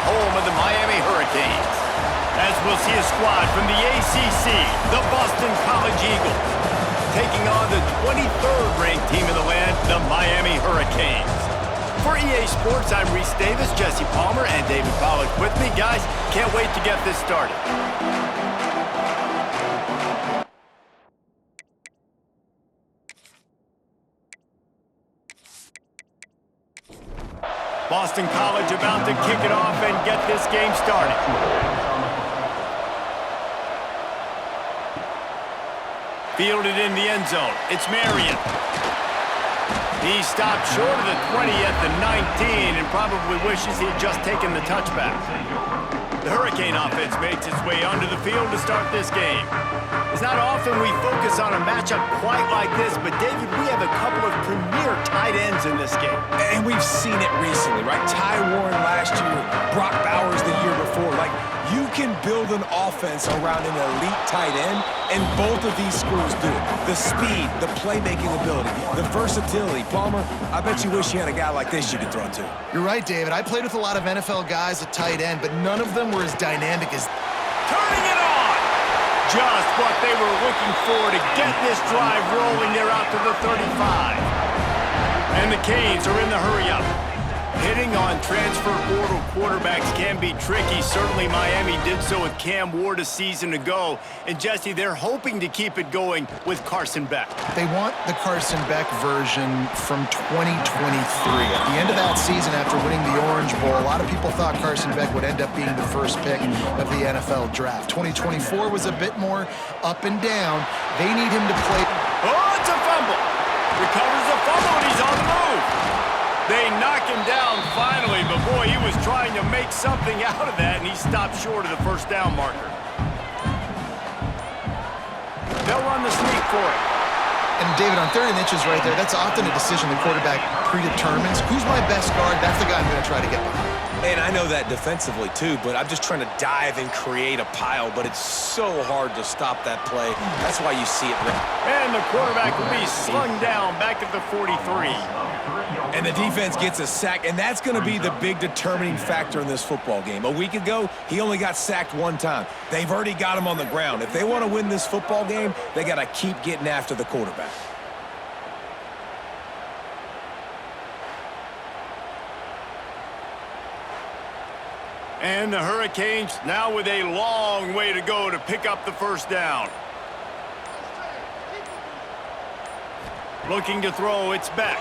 home of the Miami Hurricanes. As we'll see a squad from the ACC, the Boston College Eagles, taking on the 23rd ranked team in the land, the Miami Hurricanes. For EA Sports, I'm Reese Davis, Jesse Palmer, and David Pollack with me. Guys, can't wait to get this started. Boston College about to kick it off and get this game started. Fielded in the end zone. It's Marion. He stopped short of the 20 at the 19 and probably wishes he had just taken the touchback. The Hurricane offense makes its way onto the field to start this game. It's not often we focus on a matchup quite like this, but David, we have a couple of premier tight ends in this game. And we've seen it recently, right? Ty Warren last year, Brock Bowers the year before. Like, you can build an offense around an elite tight end, and both of these schools do it. The speed, the playmaking ability, the versatility. Palmer, I bet you wish you had a guy like this you could throw to. You're right, David. I played with a lot of NFL guys at tight end, but none of them were as dynamic as... Turning it on! Just what they were looking for to get this drive rolling. They're out to the 35. And the Canes are in the hurry-up. Hitting on transfer portal quarterbacks can be tricky. Certainly Miami did so with Cam Ward a season ago. And Jesse, they're hoping to keep it going with Carson Beck. They want the Carson Beck version from 2023. At the end of that season, after winning the Orange Bowl, a lot of people thought Carson Beck would end up being the first pick of the NFL draft. 2024 was a bit more up and down. They need him to play. Oh, it's a fumble. Recovers the fumble, and he's on the move. They knock him down finally, but boy, he was trying to make something out of that, and he stopped short of the first down marker. They'll run the sneak for it. And David, on 3rd and inches right there, that's often a decision the quarterback predetermines. Who's my best guard? That's the guy I'm going to try to get behind. And I know that defensively, too, but I'm just trying to dive and create a pile, but it's so hard to stop that play. That's why you see it. And the quarterback will be slung down back at the 43. And the defense gets a sack, and that's going to be the big determining factor in this football game. A week ago, he only got sacked one time. They've already got him on the ground. If they want to win this football game, they got to keep getting after the quarterback. And the Hurricanes now with a long way to go to pick up the first down. Looking to throw, it's Beck.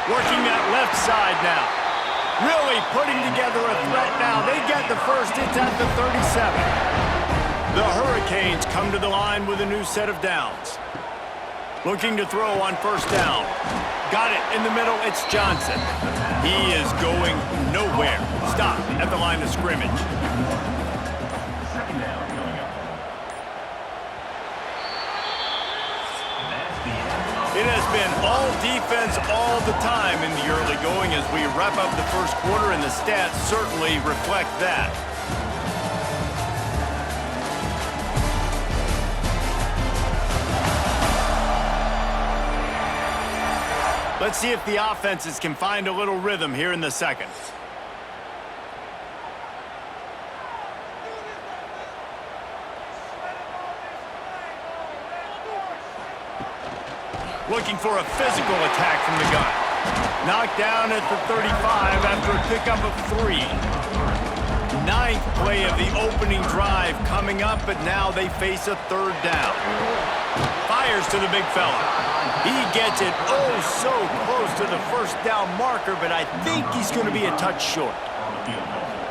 Working that left side now. Really putting together a threat now. They get the first. It's at the 37. The Hurricanes come to the line with a new set of downs. Looking to throw on first down. Got it in the middle. It's Johnson. He is going nowhere. Stop at the line of scrimmage. It has been all defense all the time in the early going as we wrap up the first quarter, and the stats certainly reflect that. Let's see if the offenses can find a little rhythm here in the second. Looking for a physical attack from the gun. Knocked down at the 35 after a pickup of 3. 9th play of the opening drive coming up, but now they face a 3rd down. Fires to the big fella. He gets it oh so close to the first down marker, but I think he's going to be a touch short.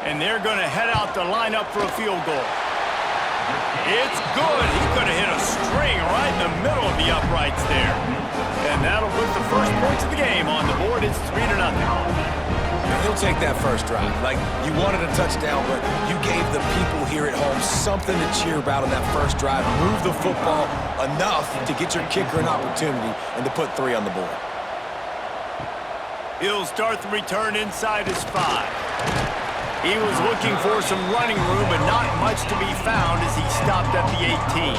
And they're going to head out to line up for a field goal. It's good. He could have hit a string right in the middle of the uprights there. And that'll put the first points of the game on the board. It's 3-0. He'll take that first drive. Like, you wanted a touchdown, but you gave the people here at home something to cheer about on that first drive. Move the football enough to get your kicker an opportunity and to put 3 on the board. He'll start the return inside his 5. He was looking for some running room, but not much to be found as he stopped at the 18.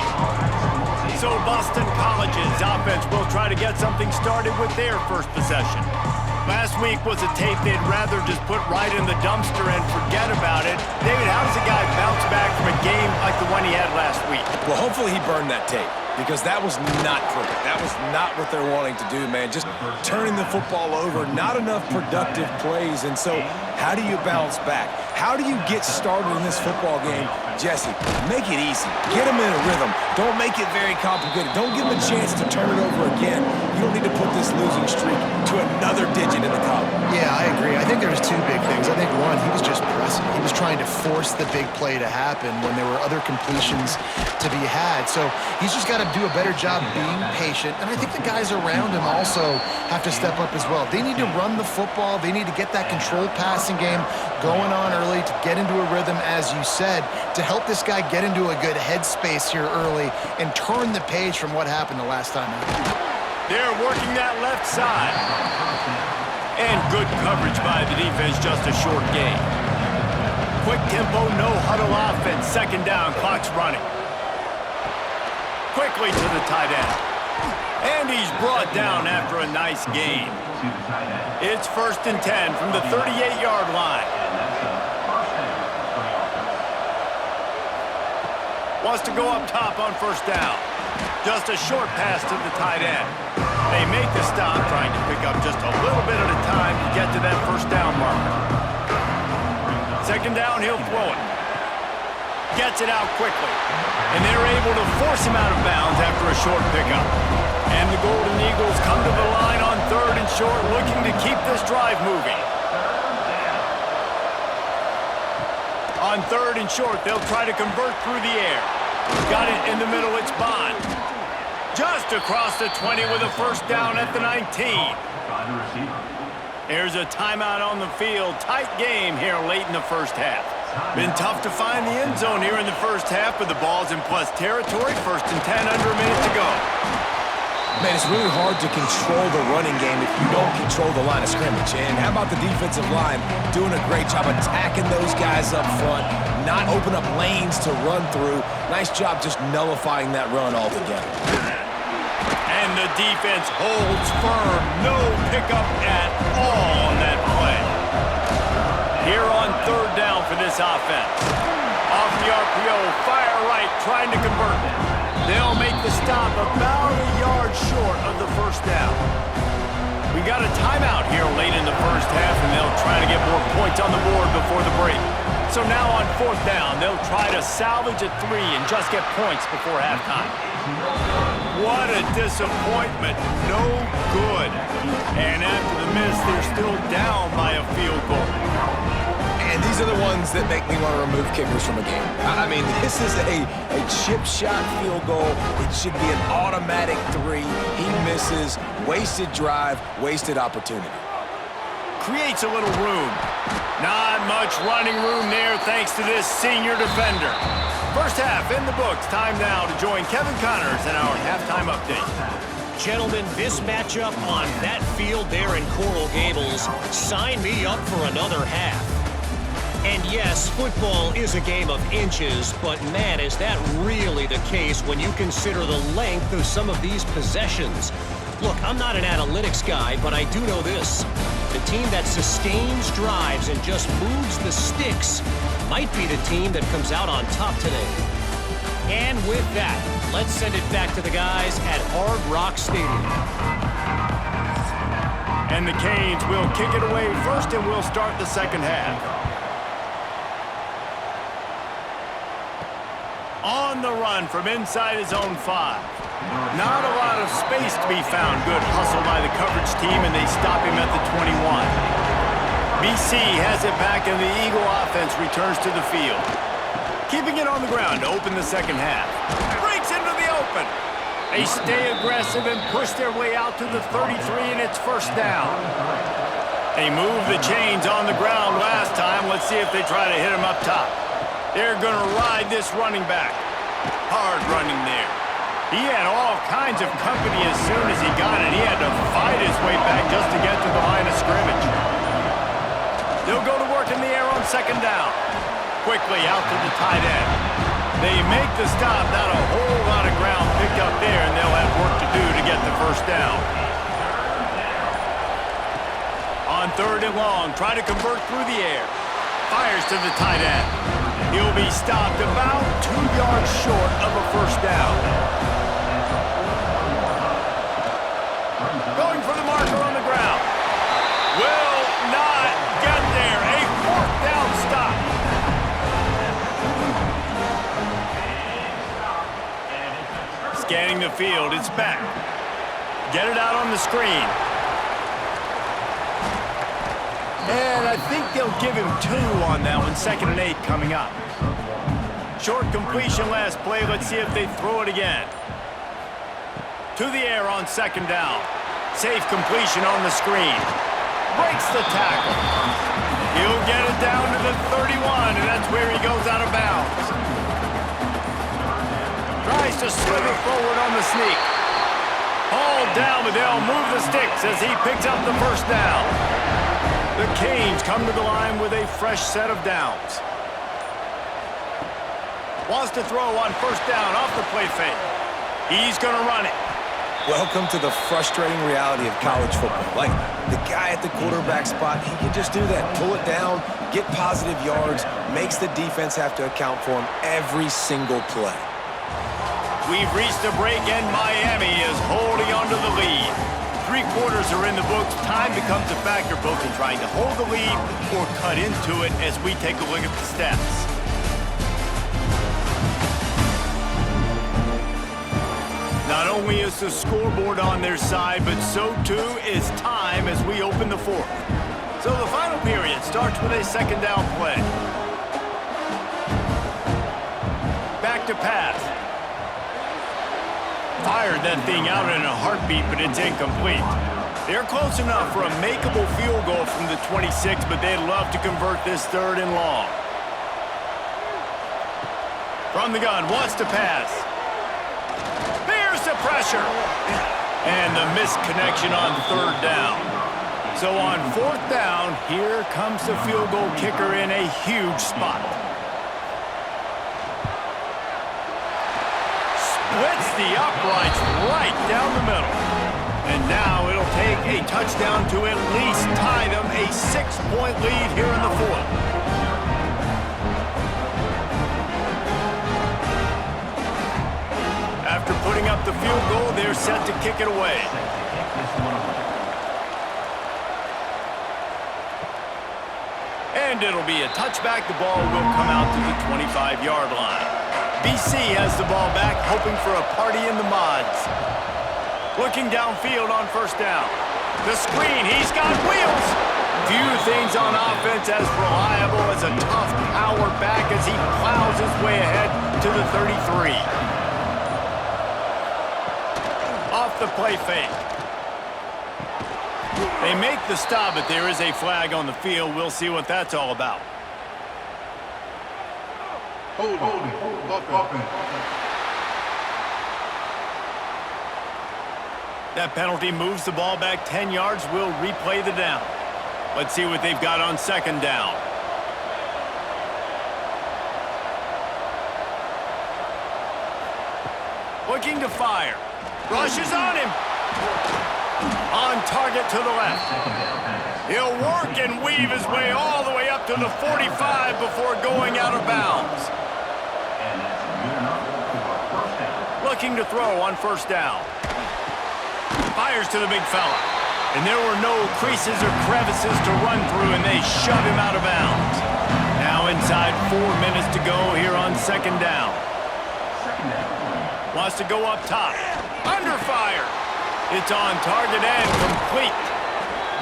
So Boston College's offense will try to get something started with their first possession. Last week was a tape they'd rather just put right in the dumpster and forget about it. David, how does a guy bounce back from a game like the one he had last week? Well, hopefully he burned that tape, because that was not pretty. That was not what they're wanting to do, man. Just turning the football over, not enough productive plays. And so how do you bounce back? How do you get started in this football game? Jesse, make it easy. Get him in a rhythm. Don't make it very complicated. Don't give him a chance to turn it over again. You don't need to put this losing streak to another digit in the column. Yeah, I agree. I think there's two big things. I think one, he was just pressing. He was trying to force the big play to happen when there were other completions to be had. So he's just got to do a better job being patient. And I think the guys around him also have to step up as well. They need to run the football. They need to get that controlled passing game going on early to get into a rhythm, as you said, to help this guy get into a good headspace here early and turn the page from what happened the last time out. They're working that left side. And good coverage by the defense, just a short gain. Quick tempo, no huddle offense. Second down, clock's running. Quickly to the tight end. And he's brought down after a nice gain. It's 1st and 10 from the 38-yard line. Wants to go up top on 1st down. Just a short pass to the tight end. They make the stop, trying to pick up just a little bit at a time to get to that 1st down marker. 2nd down, he'll throw it. Gets it out quickly. And they're able to force him out of bounds after a short pickup. And the Golden Eagles come to the line on 3rd and short, looking to keep this drive moving. On 3rd and short, they'll try to convert through the air. Got it in the middle, it's Bond. Just across the 20 with a 1st down at the 19. There's a timeout on the field. Tight game here late in the 1st half. Been tough to find the end zone here in the 1st half, but the ball's in plus territory. 1st and 10, under a minute to go. Man, it's really hard to control the running game if you don't control the line of scrimmage. And how about the defensive line doing a great job attacking those guys up front, not open up lanes to run through. Nice job just nullifying that run altogether. And the defense holds firm. No pickup at all on that play. Here on 3rd down for this offense. Off the RPO, fire right, trying to convert. They'll make the stop about a yard short of the 1st down. We got a timeout here late in the 1st half, and they'll try to get more points on the board before the break. So now on 4th down, they'll try to salvage a 3 and just get points before halftime. What a disappointment. No good. And after the miss, they're still down by a field goal. And these are the ones that make me want to remove kickers from a game. I mean, this is a chip shot field goal. It should be an automatic 3. He misses. Wasted drive, wasted opportunity. Creates a little room. Not much running room there thanks to this senior defender. 1st half in the books. Time now to join Kevin Connors in our halftime update. Gentlemen, this matchup on that field there in Coral Gables, sign me up for another half. And yes, football is a game of inches, but man, is that really the case when you consider the length of some of these possessions. Look, I'm not an analytics guy, but I do know this. The team that sustains drives and just moves the sticks might be the team that comes out on top today. And with that, let's send it back to the guys at Hard Rock Stadium. And the Canes will kick it away first, and we'll start the 2nd half. On the run from inside his own 5. Not a lot of space to be found. Good hustle by the coverage team, and they stop him at the 21. BC has it back, and the Eagle offense returns to the field. Keeping it on the ground to open the 2nd half. Breaks into the open. They stay aggressive and push their way out to the 33, and it's 1st down. They moved the chains on the ground last time. Let's see if they try to hit him up top. They're going to ride this running back. Hard running there. He had all kinds of company as soon as he got it. He had to fight his way back just to get to the line of scrimmage. They'll go to work in the air on 2nd down. Quickly out to the tight end. They make the stop. Not a whole lot of ground picked up there, and they'll have work to do to get the 1st down. on 3rd and long. Try to convert through the air. Fires to the tight end. He'll be stopped about 2 yards short of a first down. Going for the marker on the ground. Will not get there. A 4th down stop. Scanning the field. It's back. Get it out on the screen. And I think they'll give him 2 on that one. 2nd and 8 coming up. Short completion last play. Let's see if they throw it again. To the air on 2nd down. Safe completion on the screen. Breaks the tackle. He'll get it down to the 31, and that's where he goes out of bounds. Tries to slither forward on the sneak. Hauled down, but they'll move the sticks as he picks up the first down. The Canes come to the line with a fresh set of downs. Wants to throw on 1st down off the play fake. He's going to run it. Welcome to the frustrating reality of college football. Like, the guy at the quarterback spot, he can just do that. Pull it down, get positive yards, makes the defense have to account for him every single play. We've reached a break, and Miami is holding on to the lead. 3 quarters are in the books. Time becomes a factor both in trying to hold the lead or cut into it as we take a look at the stats. Not only is the scoreboard on their side, but so too is time as we open the 4th. So the final period starts with a 2nd down play. Back to pass. Fired that thing out in a heartbeat, but it's incomplete. They're close enough for a makeable field goal from the 26, but they'd love to convert this 3rd and long. From the gun, wants to pass. There's the pressure. And the missed connection on 3rd down. So on 4th down, here comes the field goal kicker in a huge spot. Splits the uprights right down the middle. And now it'll take a touchdown to at least tie them a 6-point lead here in the 4th. After putting up the field goal, they're set to kick it away. And it'll be a touchback. The ball will come out to the 25-yard line. BC has the ball back, hoping for a party in the mods. Looking downfield on 1st down. The screen, he's got wheels. Few things on offense as reliable as a tough power back as he plows his way ahead to the 33. Off the play fake. They make the stop, but there is a flag on the field. We'll see what that's all about. That penalty moves the ball back 10 yards. We'll replay the down. Let's see what they've got on 2nd down. Looking to fire. Rushes on him. On target to the left. He'll work and weave his way all the way up to the 45 before going out of bounds. Looking to throw on 1st down. Fires to the big fella. And there were no creases or crevices to run through, and they shove him out of bounds. Now inside 4 minutes to go here on 2nd down. Wants to go up top. Under fire. It's on target and complete.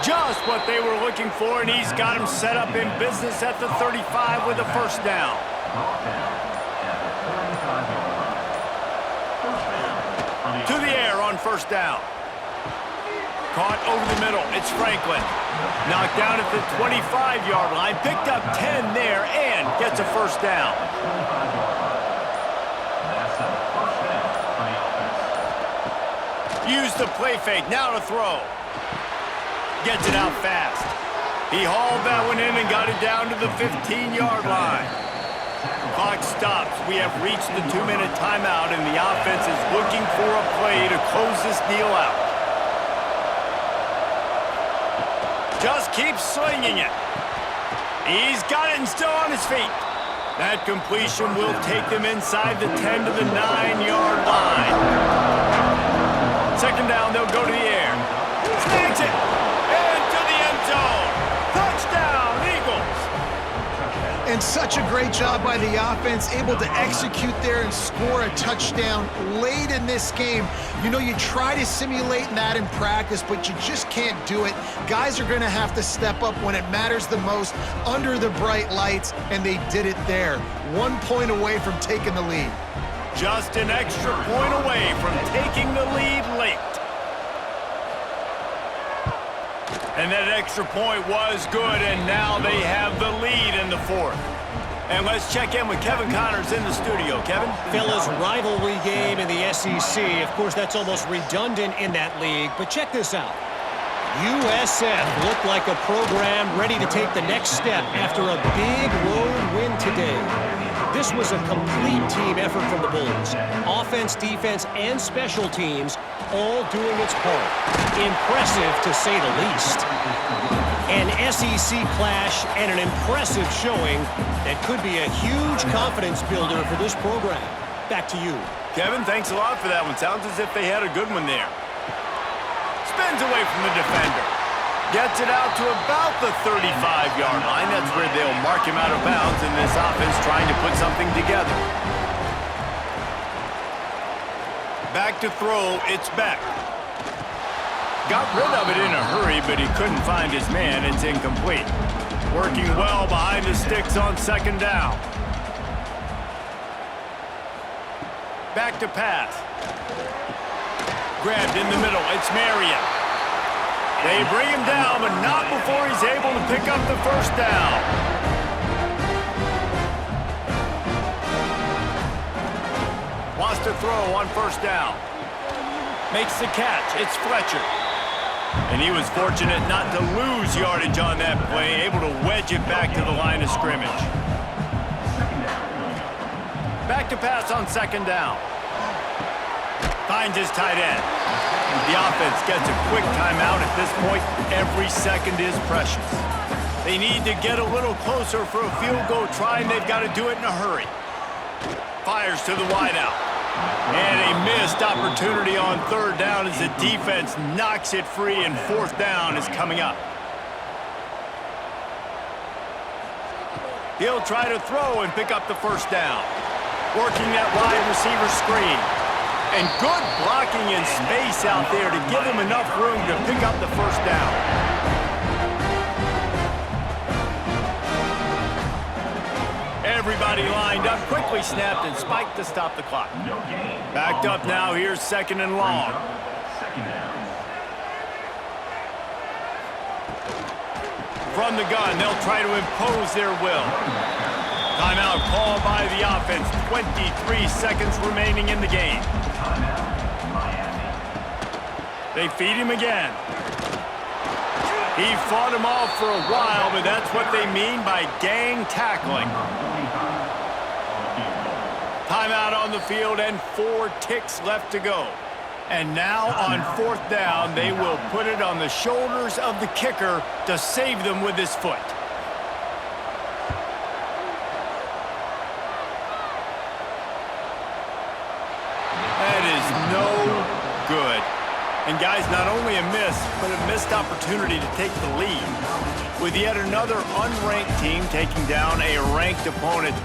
Just what they were looking for, and he's got him set up in business at the 35 with a 1st down. To the air on 1st down. Caught over the middle. It's Franklin. Knocked down at the 25-yard line. Picked up 10 there and gets a 1st down. Use the play fake. Now to throw. Gets it out fast. He hauled that one in and got it down to the 15-yard line. Clock stops. We have reached the 2-minute timeout, and the offense is looking for a play to close this deal out. Just keeps slinging it. He's got it and still on his feet. That completion will take them inside the 10 to the 9-yard line. Second down, they'll go to the air. Snags it. Into the end zone. Touchdown, Eagles. And such a great job by the offense, able to execute there and score a touchdown late in this game. You know, you try to simulate that in practice, but you just can't do it. Guys are going to have to step up when it matters the most under the bright lights, and they did it there. 1 point away from taking the lead. Just an extra point away from taking the lead late. And that extra point was good, and now they have the lead in the fourth. And let's check in with Kevin Connors in the studio. Kevin? Fellas, rivalry game in the SEC. Of course, that's almost redundant in that league, but check this out. USF looked like a program ready to take the next step after a big road win today. This was a complete team effort from the Bulls. Offense, defense, and special teams all doing its part. Impressive, to say the least. An SEC clash and an impressive showing that could be a huge confidence builder for this program. Back to you. Kevin, thanks a lot for that one. Sounds as if they had a good one there. Spins away from the defender. Gets it out to about the 35-yard line. That's where they'll mark him out of bounds in this offense trying to put something together. Back to throw, it's Beck. Got rid of it in a hurry, but he couldn't find his man. It's incomplete. Working well behind the sticks on second down. Back to pass. Grabbed in the middle. It's Marion. They bring him down, but not before he's able to pick up the first down. Wants to throw on first down. Makes the catch. It's Fletcher. And he was fortunate not to lose yardage on that play, able to wedge it back to the line of scrimmage. Back to pass on second down. Finds his tight end. The offense gets a quick timeout at this point. Every second is precious. They need to get a little closer for a field goal try, and they've got to do it in a hurry. Fires to the wideout. And a missed opportunity on third down as the defense knocks it free, and fourth down is coming up. He'll try to throw and pick up the first down. Working that wide receiver screen. And good blocking in space out there to give him enough room to pick up the first down. Everybody lined up, quickly snapped and spiked to stop the clock. Backed up now, here's second and long. From the gun, they'll try to impose their will. Timeout called by the offense. 23 seconds remaining in the game. They feed him again. He fought him off for a while, but that's what they mean by gang tackling. Timeout on the field and 4 ticks left to go. And now on fourth down, they will put it on the shoulders of the kicker to save them with his foot. That is no good. And guys, not only a miss, but a missed opportunity to take the lead. With yet another unranked team taking down a ranked opponent,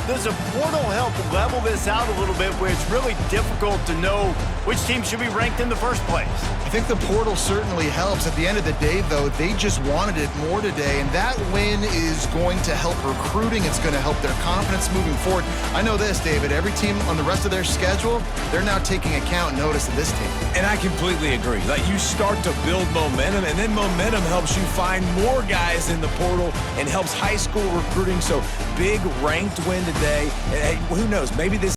does a portal help level this out a little bit where it's really difficult to know which team should be ranked in the first place? I think the portal certainly helps. At the end of the day, though, they just wanted it more today, and that win is going to help recruiting. It's going to help their confidence moving forward. I know this, David, every team on the rest of their schedule, they're now taking account and notice of this team. And I completely agree. Like, you start to build momentum, and then momentum helps you find more guys in the portal and helps high school recruiting. So big ranked win today. And, hey, who knows, maybe this